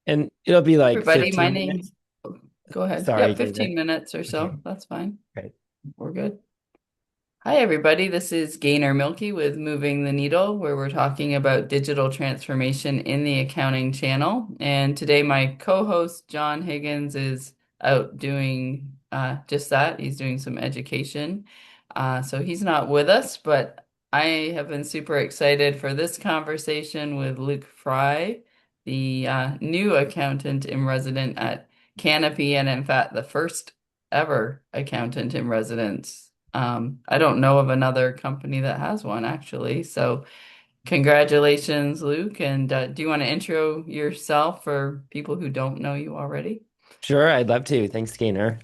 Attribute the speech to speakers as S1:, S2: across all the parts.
S1: And it'll be like
S2: Everybody, my
S1: 15 minutes.
S2: name's, go ahead.
S1: Sorry,
S2: Yep,
S1: go ahead.
S2: 15 minutes or
S1: Okay,
S2: so. That's fine.
S1: great.
S2: We're good. Hi, everybody. This is Gaynor Meilke with Moving the Needle, where we're talking about digital transformation in the accounting channel. And today, my co-host, John Higgins, is out doing just that. He's doing some education. So he's not with us, but I have been super excited for this conversation with Luke Frye, the new accountant in resident at Canopy, and in fact, the first ever accountant in residence. I don't know of another company that has one actually. So congratulations, Luke. And do you want to intro yourself for people who don't know you already?
S1: Sure, I'd love to. Thanks, Gaynor.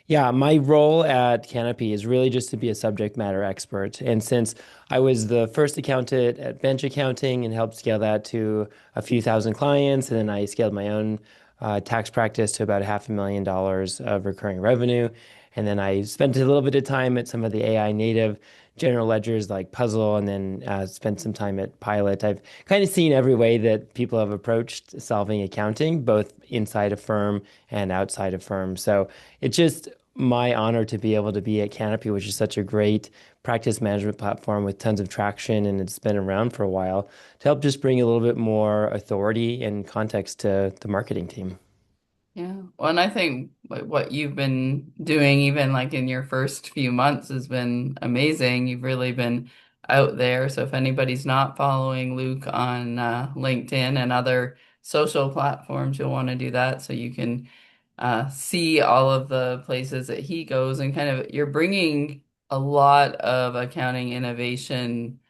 S1: Yeah, my role at Canopy is really just to be a subject matter expert. And since I was the first accountant at bench accounting and helped scale that to a few thousand clients, and then I scaled my own tax practice to about $500,000 of recurring revenue. And then I spent a little bit of time at some of the AI native general ledgers like Puzzle, and then spent some time at Pilot. I've kind of seen every way that people have approached solving accounting, both inside a firm and outside a firm. So it's just my honor to be able to be at Canopy, which is such a great practice management platform with tons of traction, and it's been around for a while, to help just bring a little bit more authority and context to the marketing team.
S2: Yeah. Well, and I think what you've been doing, even like in your first few months, has been amazing. You've really been out there. So if anybody's not following Luke on LinkedIn and other social platforms, you'll want to do that so you can see all of the places that he goes and kind of you're bringing a lot of accounting innovation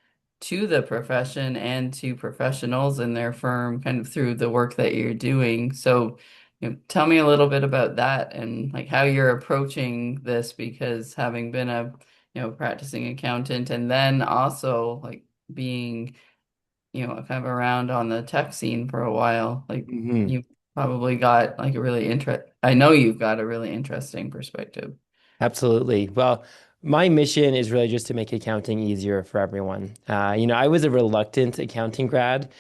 S2: to the profession and to professionals in their firm kind of through the work that you're doing. So, tell me a little bit about that and like how you're approaching this because having been a, practicing accountant and then also like being, kind of around on the tech scene for a while, like
S1: Mhm.
S2: you probably got like a really I know you've got a really interesting perspective.
S1: Absolutely. Well, my mission is really just to make accounting easier for everyone. I was a reluctant accounting grad,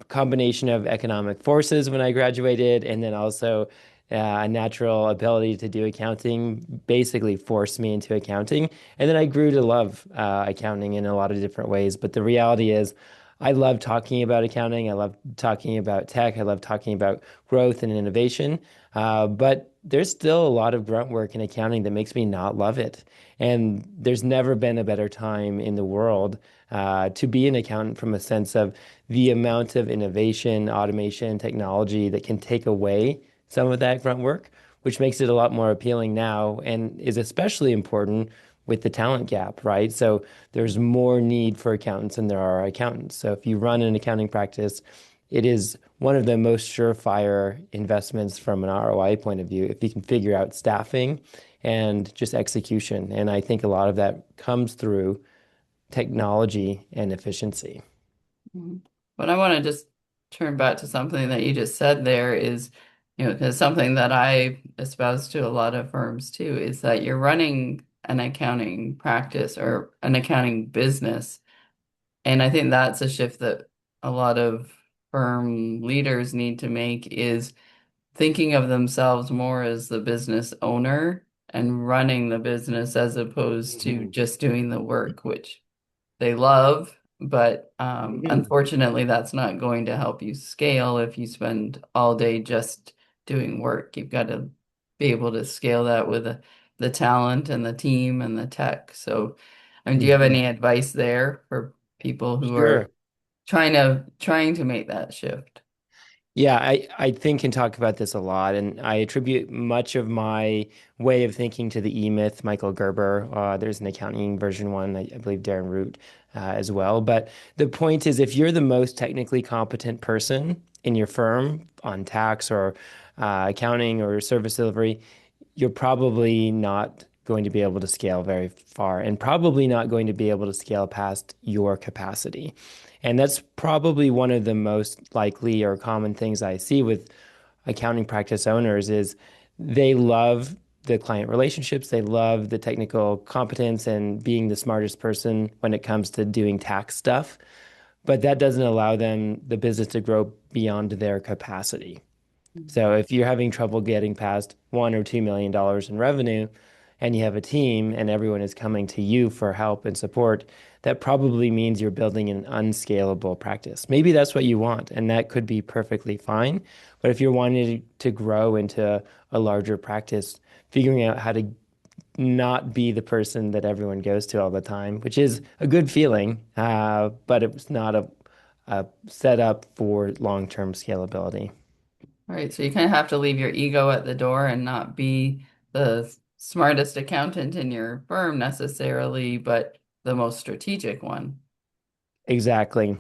S1: combination of economic forces when I graduated, and then also a natural ability to do accounting basically forced me into accounting. And then I grew to love accounting in a lot of different ways. But the reality is, I love talking about accounting. I love talking about tech. I love talking about growth and innovation. But there's still a lot of grunt work in accounting that makes me not love it. And there's never been a better time in the world to be an accountant from a sense of the amount of innovation, automation, technology that can take away some of that grunt work, which makes it a lot more appealing now and is especially important with the talent gap, right? So there's more need for accountants than there are accountants. So if you run an accounting practice, it is one of the most surefire investments from an ROI point of view if you can figure out staffing and just execution. And I think a lot of that comes through technology and efficiency.
S2: Mhm. But I want to just turn back to something that you just said there is, because something that I espouse to a lot of firms too is that you're running an accounting practice or an accounting business. And I think that's a shift that a lot of firm leaders need to make is thinking of themselves more as the business owner and running the business as opposed to
S1: Mhm.
S2: just doing the work, which they love, but
S1: Mhm.
S2: unfortunately, that's not going to help you scale if you spend all day just doing work. You've got to be able to scale that with the talent and the team and the tech. So, I mean, do you have
S1: Mhm.
S2: any advice there for people who are
S1: Sure.
S2: trying to make that shift?
S1: Yeah, I think and talk about this a lot, and I attribute much of my way of thinking to the E-Myth, Michael Gerber. There's an accounting version one, I believe Darren Root as well. But the point is, if you're the most technically competent person in your firm on tax or accounting or service delivery, you're probably not going to be able to scale very far and probably not going to be able to scale past your capacity. And that's probably one of the most likely or common things I see with accounting practice owners is they love the client relationships, they love the technical competence and being the smartest person when it comes to doing tax stuff. but that doesn't allow them the business to grow beyond their capacity.
S2: Mhm.
S1: So if you're having trouble getting past $1 or $2 million in revenue and you have a team and everyone is coming to you for help and support, that probably means you're building an unscalable practice. Maybe that's what you want, and that could be perfectly fine. But if you're wanting to grow into a larger practice, figuring out how to not be the person that everyone goes to all the time, which is a good feeling, but it's not a setup for long-term scalability.
S2: Right. So you kind of have to leave your ego at the door and not be the smartest accountant in your firm necessarily, but the most strategic one.
S1: Exactly.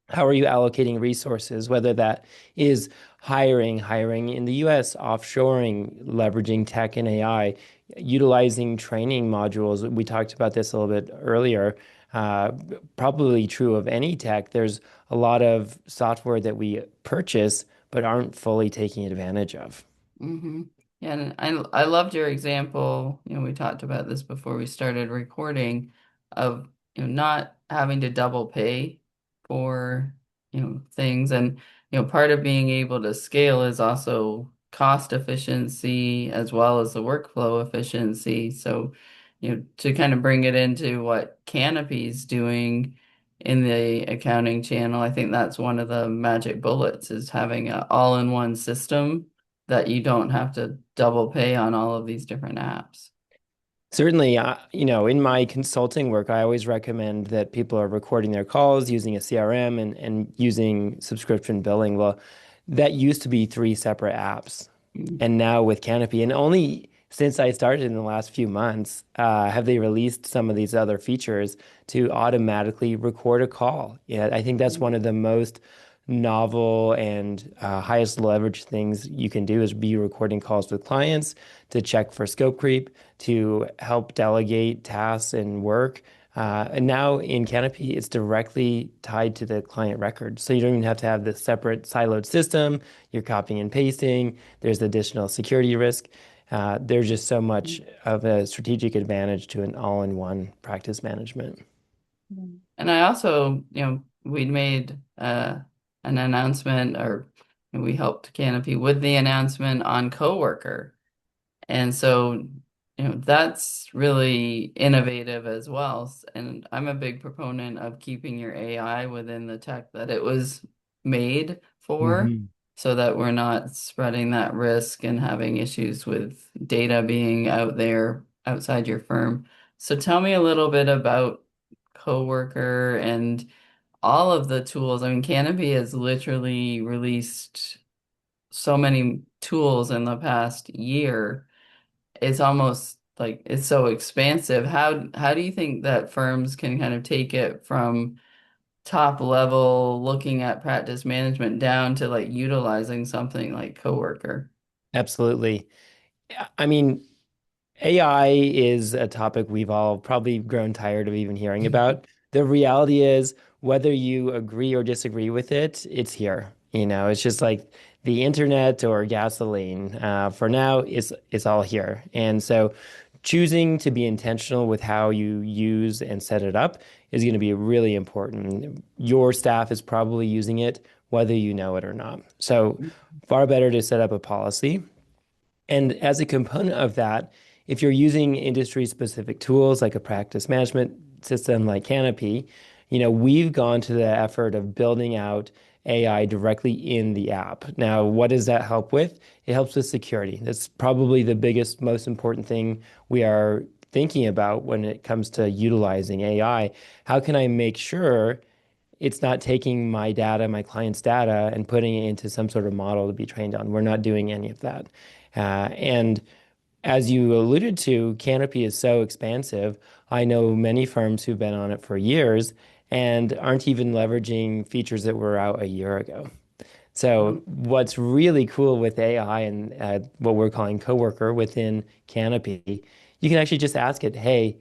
S1: How are you allocating resources, whether that is hiring in the US, offshoring, leveraging tech and AI, utilizing training modules. We talked about this a little bit earlier. Uh, Probably true of any tech. There's a lot of software that we purchase but aren't fully taking advantage of.
S2: Hmm. Yeah, and I loved your example. We talked about this before we started recording of, not having to double pay for, things. And, part of being able to scale is also cost efficiency as well as the workflow efficiency. So, to kind of bring it into what Canopy's doing in the accounting channel, I think that's one of the magic bullets is having an all-in-one system that you don't have to double pay on all of these different apps.
S1: Certainly, in my consulting work, I always recommend that people are recording their calls using a CRM and using subscription billing. Well, that used to be three separate apps.
S2: Mm.
S1: And now with Canopy, and only since I started in the last few months, have they released some of these other features to automatically record a call. Yeah, I think that's one of the most novel and highest leverage things you can do is be recording calls with clients to check for scope creep, to help delegate tasks and work. And now in Canopy, it's directly tied to the client record. So you don't even have to have this separate siloed system. You're copying and pasting. There's additional security risk. There's just so much of a strategic advantage to an all-in-one practice management.
S2: And I also, we'd made an announcement or we helped Canopy with the announcement on Coworker. And so, that's really innovative as well. And I'm a big proponent of keeping your AI within the tech that it was made for,
S1: Mhm.
S2: so that we're not spreading that risk and having issues with data being out there outside your firm. So tell me a little bit about Coworker and all of the tools. I mean, Canopy has literally released so many tools in the past year. It's almost like it's so expansive. How do you think that firms can kind of take it from top level looking at practice management down to like utilizing something like Coworker?
S1: Absolutely. I mean, AI is a topic we've all probably grown tired of even hearing about. The reality is, whether you agree or disagree with it, it's here. It's just like the internet or gasoline. For now, it's all here. And so choosing to be intentional with how you use and set it up is going to be really important. Your staff is probably using it, whether you know it or not. So far better to set up a policy and as a component of that, if you're using industry-specific tools like a practice management system like Canopy, we've gone to the effort of building out AI directly in the app. Now, what does that help with? It helps with security. That's probably the biggest, most important thing we are thinking about when it comes to utilizing AI. How can I make sure it's not taking my data, my client's data, and putting it into some sort of model to be trained on? We're not doing any of that. And as you alluded to, Canopy is so expansive. I know many firms who've been on it for years and aren't even leveraging features that were out a year ago. So, what's really cool with AI and what we're calling coworker within Canopy, you can actually just ask it, hey,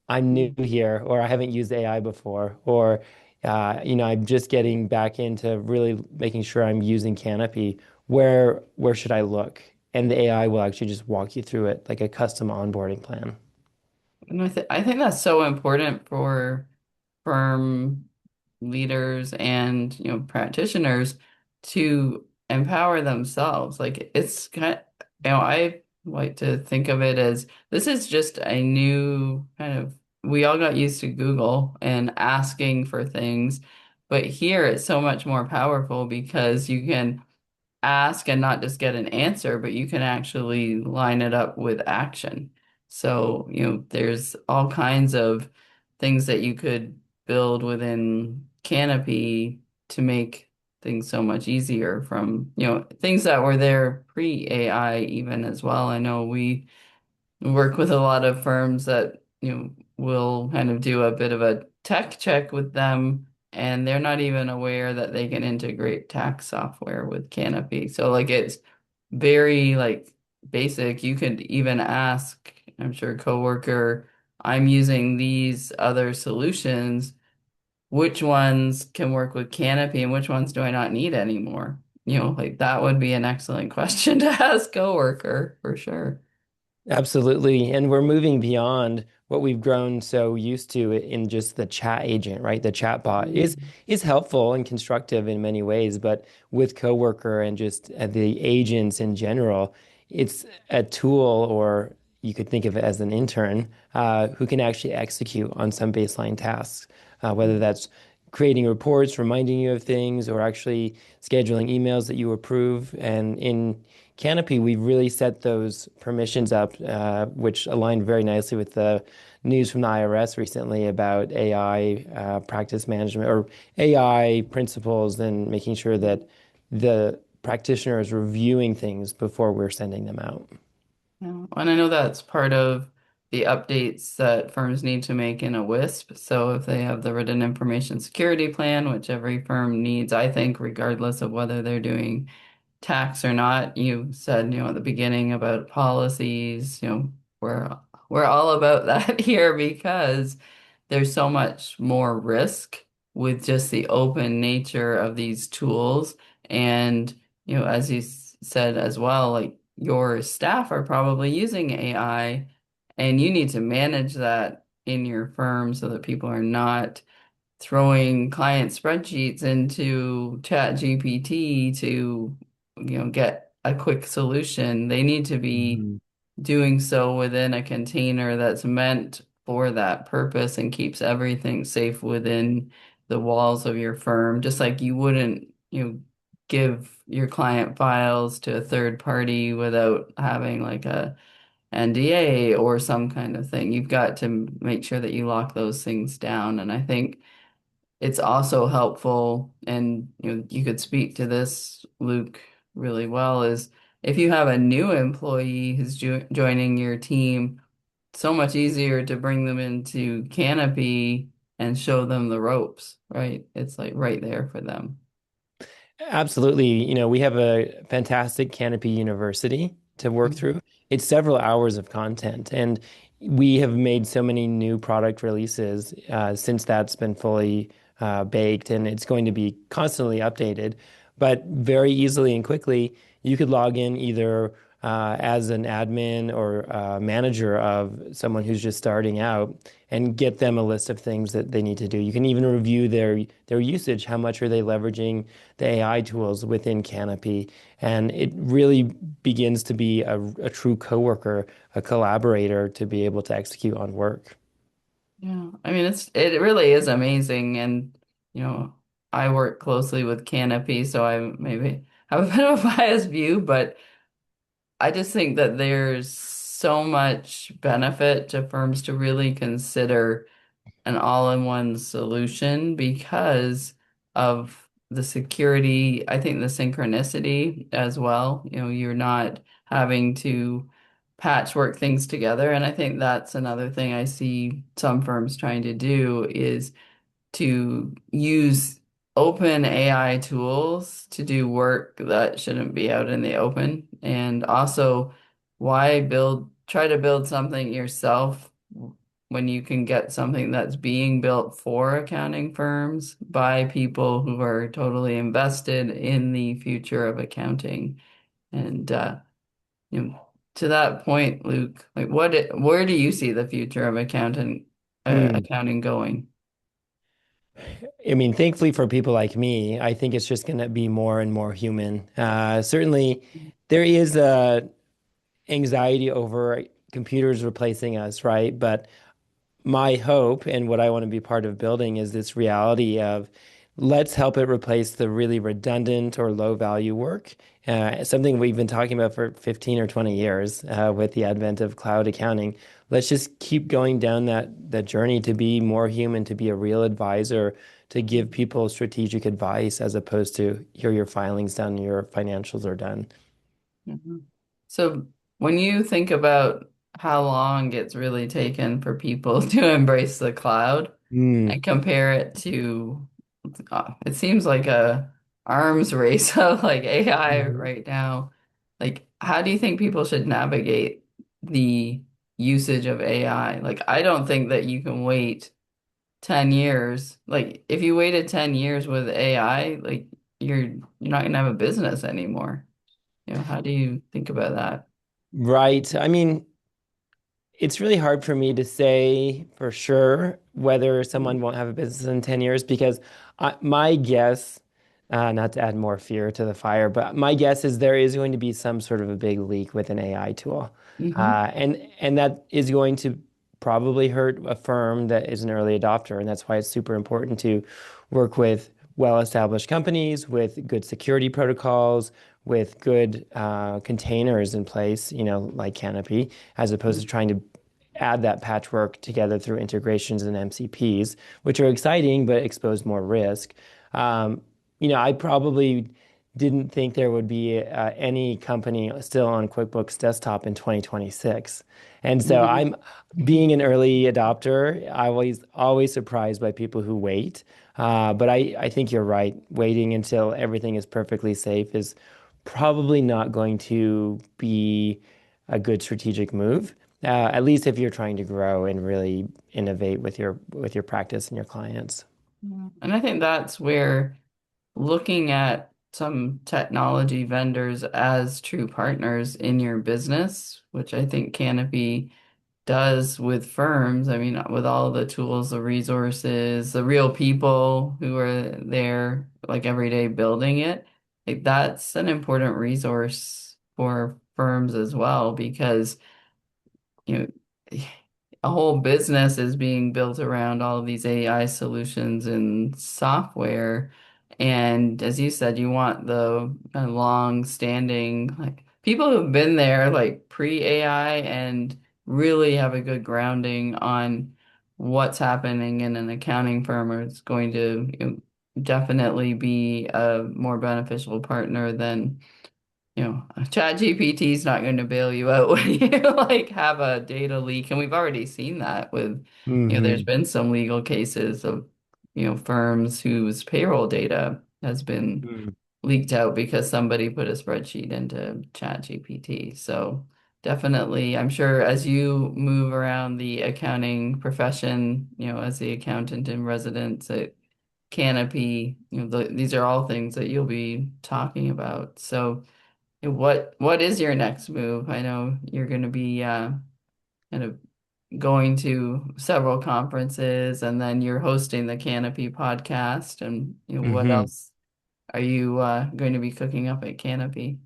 S1: I'm new here, or I haven't used AI before, or I'm just getting back into really making sure I'm using Canopy. Where should I look? And the AI will actually just walk you through it like a custom onboarding plan.
S2: And I think that's so important for firm. leaders and practitioners to empower themselves. Like it's kind of, I like to think of it as this is just a new kind of, we all got used to Google and asking for things, but here it's so much more powerful because you can ask and not just get an answer, but you can actually line it up with action. So, there's all kinds of things that you could build within Canopy to make things so much easier from, things that were there pre-AI even as well. I know we work with a lot of firms that, will kind of do a bit of a tech check with them, and they're not even aware that they can integrate tax software with Canopy. So like it's very like basic. You could even ask, I'm sure, coworker, I'm using these other solutions. Which ones can work with Canopy and which ones do I not need anymore? Like that would be an excellent question to ask coworker for sure.
S1: Absolutely. And we're moving beyond what we've grown so used to in just the chat agent, right? The chat bot is helpful and constructive in many ways, but with Coworker and just the agents in general, it's a tool, or you could think of it as an intern who can actually execute on some baseline tasks, whether that's creating reports, reminding you of things, or actually scheduling emails that you approve. And in Canopy, we really set those permissions up, which aligned very nicely with the news from the IRS recently about AI practice management or AI principles, and making sure that the practitioner is reviewing things before we're sending them out.
S2: Yeah. And I know that's part of the updates that firms need to make in a WISP. So if they have the written information security plan, which every firm needs, I think, regardless of whether they're doing tax or not. You said, at the beginning about policies, we're we're all about that here because there's so much more risk with just the open nature of these tools. And, as you said as well, like your staff are probably using AI and you need to manage that in your firm so that people are not throwing client spreadsheets into Chat GPT to, get a quick solution. They need to be
S1: Mhm.
S2: doing so within a container that's meant for that purpose and keeps everything safe within the walls of your firm, just like you wouldn't, give your client files to a third party without having like a NDA or some kind of thing. You've got to make sure that you lock those things down. And I think it's also helpful, and you could speak to this, Luke, really well, is if you have a new employee who's joining your team, so much easier to bring them into Canopy and show them the ropes, right? It's like right there for them.
S1: Absolutely. We have a fantastic Canopy University to work
S2: Mhm.
S1: through. It's several hours of content, and we have made so many new product releases since that's been fully baked, and it's going to be constantly updated. But very easily and quickly, you could log in either as an admin or manager of someone who's just starting out and get them a list of things that they need to do. You can even review their usage. How much are they leveraging the AI tools within Canopy? And it really begins to be a true coworker, a collaborator to be able to execute on work.
S2: Yeah, I mean it really is amazing, and I work closely with Canopy, so I maybe have a bit of a biased view, but I just think that there's so much benefit to firms to really consider an all-in-one solution because of the security, I think the synchronicity as well. You're not having to patchwork things together. And I think that's another thing I see some firms trying to do is to use open AI tools to do work that shouldn't be out in the open. And also, why try to build something yourself when you can get something that's being built for accounting firms by people who are totally invested in the future of accounting. And to that point, Luke, like where do you see the future of accounting
S1: Hmm.
S2: accounting going?
S1: I mean, thankfully for people like me, I think it's just going to be more and more human. Certainly, there is a anxiety over computers replacing us, right? But my hope and what I want to be part of building is this reality of let's help it replace the really redundant or low value work. Something we've been talking about for 15 or 20 years with the advent of cloud accounting. Let's just keep going down that journey to be more human, to be a real advisor, to give people strategic advice as opposed to here your filings done, your financials are done.
S2: Mhm. So when you think about how long it's really taken for people to embrace the cloud
S1: Mm.
S2: and compare it to, it seems like a arms race of like AI
S1: Mhm.
S2: right now. Like, how do you think people should navigate the usage of AI? Like, I don't think that you can wait 10 years. Like, if you waited 10 years with AI, like you're not gonna have a business anymore. How do you think about that?
S1: Right. I mean, it's really hard for me to say for sure whether someone won't have a business in 10 years because my guess, not to add more fear to the fire, but my guess is there is going to be some sort of a big leak with an AI tool.
S2: Mm-hmm.
S1: And that is going to probably hurt a firm that is an early adopter. And that's why it's super important to work with well-established companies with good security protocols, with good containers in place, like Canopy, as opposed to trying to add that patchwork together through integrations and MCPs, which are exciting but expose more risk. Um, I probably didn't think there would be any company still on QuickBooks Desktop in 2026. And so
S2: Mm-hmm.
S1: I'm being an early adopter, I always surprised by people who wait. But I think you're right. Waiting until everything is perfectly safe is probably not going to be a good strategic move. At least if you're trying to grow and really innovate with your practice and your clients.
S2: And I think that's where looking at some technology vendors as true partners in your business, which I think Canopy does with firms. I mean, with all the tools, the resources, the real people who are there like every day building it, like that's an important resource for firms as well because you know, a whole business is being built around all of these AI solutions and software. And as you said, you want the kind of long-standing, like people who've been there like pre-AI and really have a good grounding on what's happening in an accounting firm or it's going to definitely be a more beneficial partner than ChatGPT is not going to bail you out when you like have a data leak. And we've already seen that with, there's
S1: Hmm.
S2: been some legal cases of, firms whose payroll data has been leaked out because somebody put a spreadsheet into ChatGPT. So definitely, I'm sure as you move around the accounting profession, as the accountant in residence at Canopy, these are all things that you'll be talking about. So what is your next move? I know you're going to be kind of going to several conferences, and then you're hosting the Canopy podcast. And what
S1: Hmm.
S2: else are you going to be cooking up at Canopy?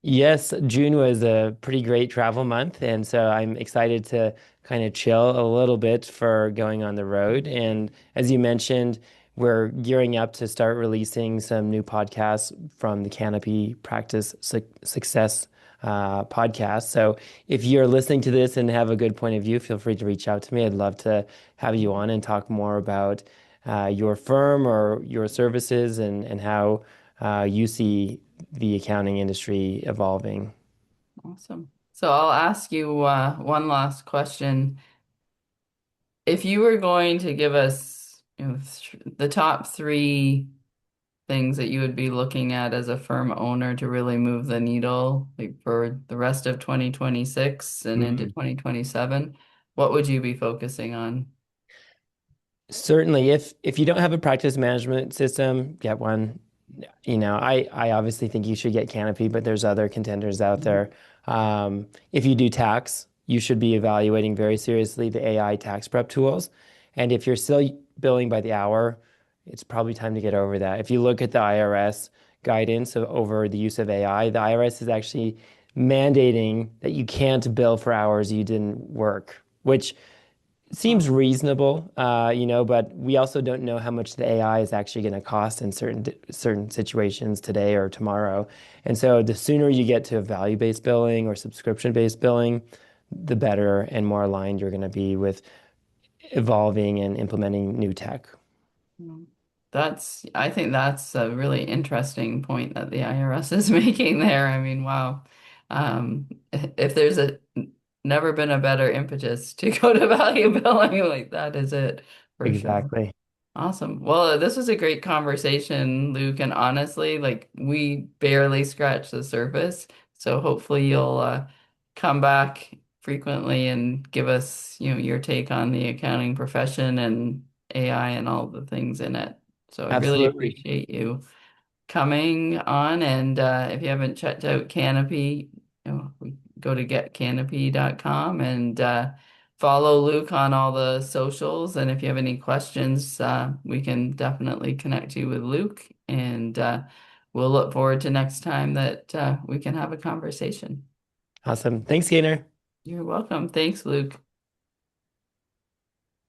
S1: Yes, June was a pretty great travel month, and so I'm excited to kind of chill a little bit for going on the road. And as you mentioned, we're gearing up to start releasing some new podcasts from the Canopy Practice Success podcast. So if you're listening to this and have a good point of view, feel free to reach out to me. I'd love to have you on and talk more about your firm or your services and how you see the accounting industry evolving.
S2: Awesome. So I'll ask you one last question. If you were going to give us, the top three things that you would be looking at as a firm owner to really move the needle, like for the rest of 2026 and into
S1: Mhm.
S2: 2027, what would you be focusing on?
S1: Certainly, if you don't have a practice management system, get one. I obviously think you should get Canopy, but there's other contenders out
S2: Mhm.
S1: there. If you do tax, you should be evaluating very seriously the AI tax prep tools. And if you're still billing by the hour, it's probably time to get over that. If you look at the IRS guidance over the use of AI, the IRS is actually mandating that you can't bill for hours you didn't work, which seems
S2: Wow.
S1: reasonable, but we also don't know how much the AI is actually going to cost in certain situations today or tomorrow. And so the sooner you get to value-based billing or subscription-based billing, the better and more aligned you're going to be with evolving and implementing new tech.
S2: Mm. I think that's a really interesting point that the IRS is making there. I mean, wow. If there's never been a better impetus to go to value billing, like that is it for sure.
S1: Exactly.
S2: Awesome. Well, this was a great conversation, Luke, and honestly, like we barely scratched the surface. So hopefully you'll come back frequently and give us, your take on the accounting profession and AI and all the things in it. So I really
S1: Absolutely.
S2: appreciate you coming on. And if you haven't checked out Canopy, we go to getcanopy.com and follow Luke on all the socials. And if you have any questions, we can definitely connect you with Luke. And we'll look forward to next time that we can have a conversation.
S1: Awesome. Thanks, Gaynor.
S2: You're welcome. Thanks, Luke.